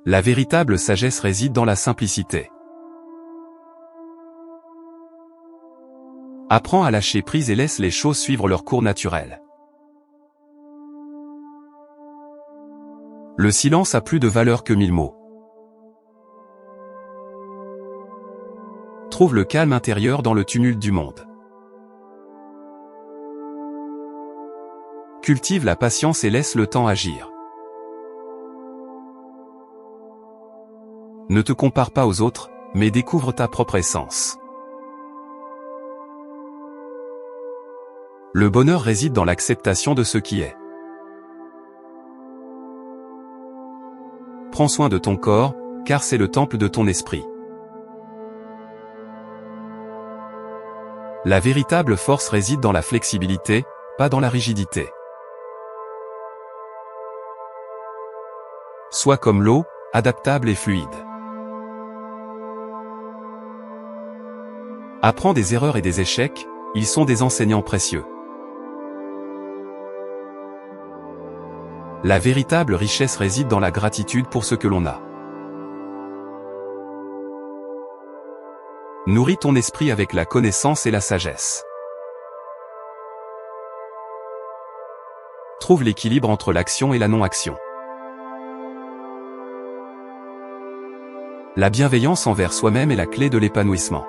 La véritable sagesse réside dans la simplicité. Apprends à lâcher prise et laisse les choses suivre leur cours naturel. Le silence a plus de valeur que 1000 mots. Trouve le calme intérieur dans le tumulte du monde. Cultive la patience et laisse le temps agir. Ne te compare pas aux autres, mais découvre ta propre essence. Le bonheur réside dans l'acceptation de ce qui est. Prends soin de ton corps, car c'est le temple de ton esprit. La véritable force réside dans la flexibilité, pas dans la rigidité. Sois comme l'eau, adaptable et fluide. Apprends des erreurs et des échecs, ils sont des enseignants précieux. La véritable richesse réside dans la gratitude pour ce que l'on a. Nourris ton esprit avec la connaissance et la sagesse. Trouve l'équilibre entre l'action et la non-action. La bienveillance envers soi-même est la clé de l'épanouissement.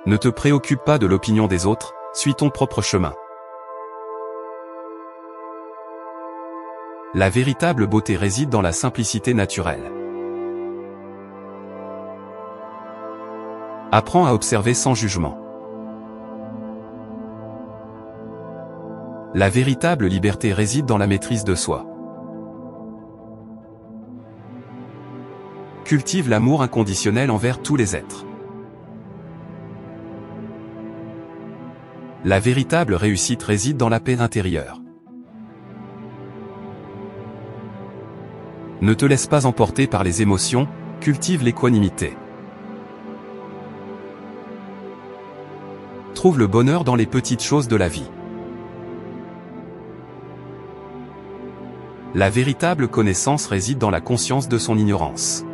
Ne te préoccupe pas de l'opinion des autres, suis ton propre chemin. La véritable beauté réside dans la simplicité naturelle. Apprends à observer sans jugement. La véritable liberté réside dans la maîtrise de soi. Cultive l'amour inconditionnel envers tous les êtres. La véritable réussite réside dans la paix intérieure. Ne te laisse pas emporter par les émotions, cultive l'équanimité. Trouve le bonheur dans les petites choses de la vie. La véritable connaissance réside dans la conscience de son ignorance.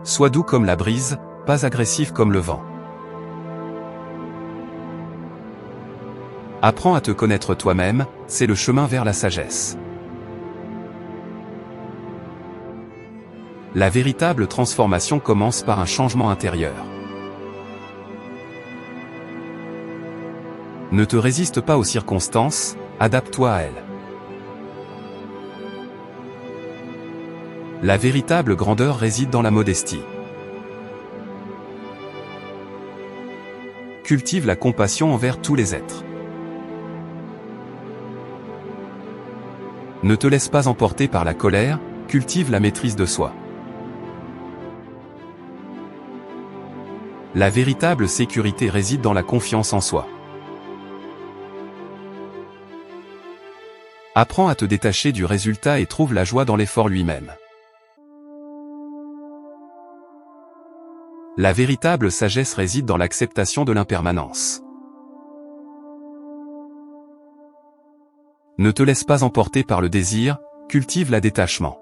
Sois doux comme la brise, pas agressif comme le vent. Apprends à te connaître toi-même, c'est le chemin vers la sagesse. La véritable transformation commence par un changement intérieur. Ne te résiste pas aux circonstances, adapte-toi à elles. La véritable grandeur réside dans la modestie. Cultive la compassion envers tous les êtres. Ne te laisse pas emporter par la colère, cultive la maîtrise de soi. La véritable sécurité réside dans la confiance en soi. Apprends à te détacher du résultat et trouve la joie dans l'effort lui-même. La véritable sagesse réside dans l'acceptation de l'impermanence. Ne te laisse pas emporter par le désir, cultive le détachement.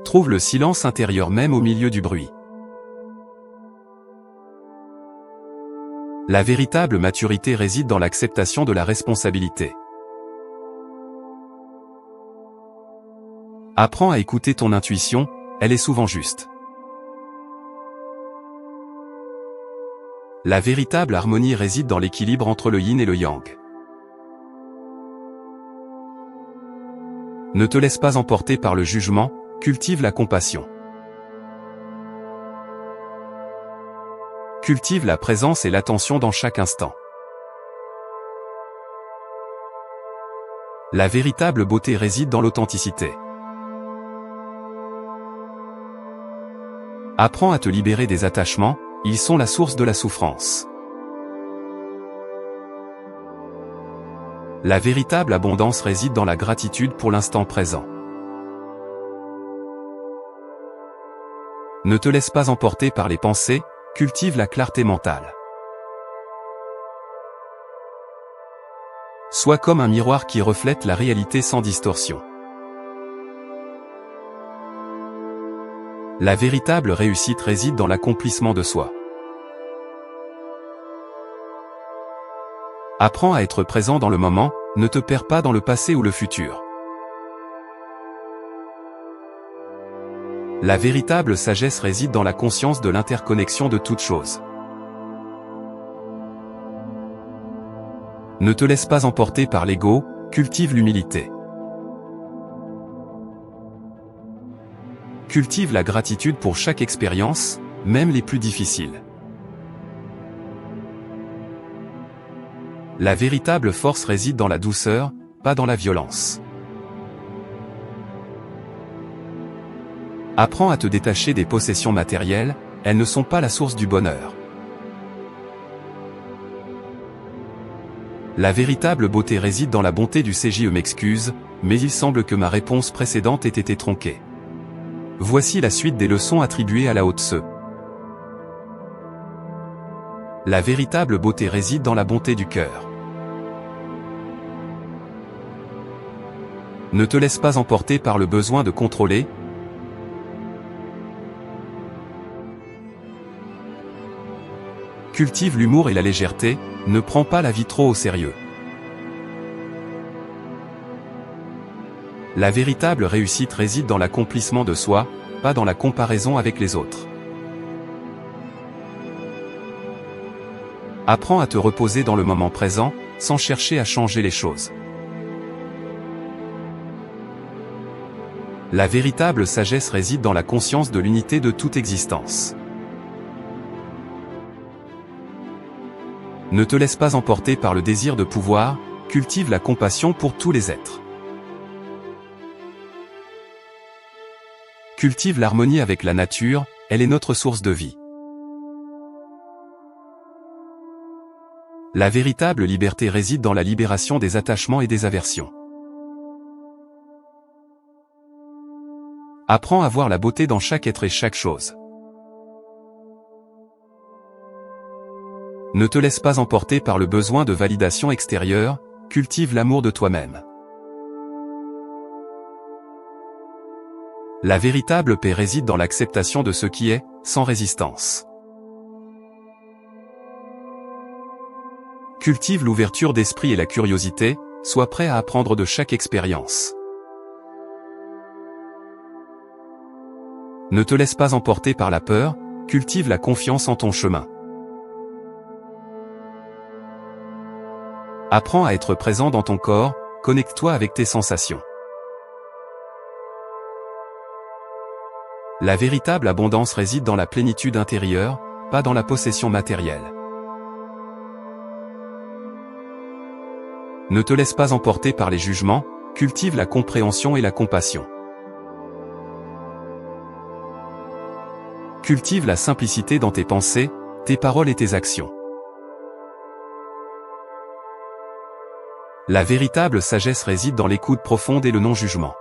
Trouve le silence intérieur même au milieu du bruit. La véritable maturité réside dans l'acceptation de la responsabilité. Apprends à écouter ton intuition, elle est souvent juste. La véritable harmonie réside dans l'équilibre entre le yin et le yang. Ne te laisse pas emporter par le jugement, cultive la compassion. Cultive la présence et l'attention dans chaque instant. La véritable beauté réside dans l'authenticité. Apprends à te libérer des attachements, ils sont la source de la souffrance. La véritable abondance réside dans la gratitude pour l'instant présent. Ne te laisse pas emporter par les pensées, cultive la clarté mentale. Sois comme un miroir qui reflète la réalité sans distorsion. La véritable réussite réside dans l'accomplissement de soi. Apprends à être présent dans le moment, ne te perds pas dans le passé ou le futur. La véritable sagesse réside dans la conscience de l'interconnexion de toutes choses. Ne te laisse pas emporter par l'ego, cultive l'humilité. Cultive la gratitude pour chaque expérience, même les plus difficiles. La véritable force réside dans la douceur, pas dans la violence. Apprends à te détacher des possessions matérielles, elles ne sont pas la source du bonheur. La véritable beauté réside dans la bonté du CJE m'excuse, mais il semble que ma réponse précédente ait été tronquée. Voici la suite des leçons attribuées à la Haute Se. La véritable beauté réside dans la bonté du cœur. Ne te laisse pas emporter par le besoin de contrôler. Cultive l'humour et la légèreté, ne prends pas la vie trop au sérieux. La véritable réussite réside dans l'accomplissement de soi, pas dans la comparaison avec les autres. Apprends à te reposer dans le moment présent, sans chercher à changer les choses. La véritable sagesse réside dans la conscience de l'unité de toute existence. Ne te laisse pas emporter par le désir de pouvoir, cultive la compassion pour tous les êtres. Cultive l'harmonie avec la nature, elle est notre source de vie. La véritable liberté réside dans la libération des attachements et des aversions. Apprends à voir la beauté dans chaque être et chaque chose. Ne te laisse pas emporter par le besoin de validation extérieure, cultive l'amour de toi-même. La véritable paix réside dans l'acceptation de ce qui est, sans résistance. Cultive l'ouverture d'esprit et la curiosité, sois prêt à apprendre de chaque expérience. Ne te laisse pas emporter par la peur, cultive la confiance en ton chemin. Apprends à être présent dans ton corps, connecte-toi avec tes sensations. La véritable abondance réside dans la plénitude intérieure, pas dans la possession matérielle. Ne te laisse pas emporter par les jugements, cultive la compréhension et la compassion. Cultive la simplicité dans tes pensées, tes paroles et tes actions. La véritable sagesse réside dans l'écoute profonde et le non-jugement.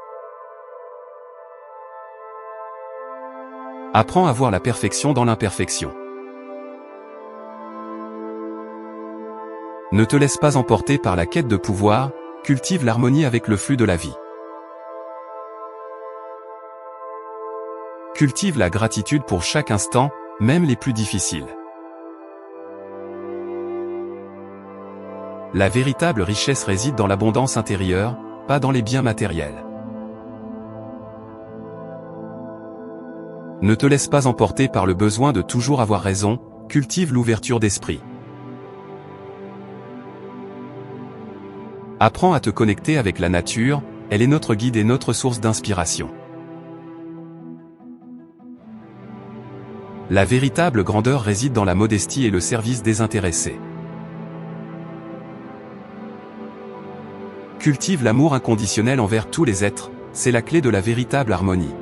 Apprends à voir la perfection dans l'imperfection. Ne te laisse pas emporter par la quête de pouvoir, cultive l'harmonie avec le flux de la vie. Cultive la gratitude pour chaque instant, même les plus difficiles. La véritable richesse réside dans l'abondance intérieure, pas dans les biens matériels. Ne te laisse pas emporter par le besoin de toujours avoir raison, cultive l'ouverture d'esprit. Apprends à te connecter avec la nature, elle est notre guide et notre source d'inspiration. La véritable grandeur réside dans la modestie et le service désintéressé. Cultive l'amour inconditionnel envers tous les êtres, c'est la clé de la véritable harmonie.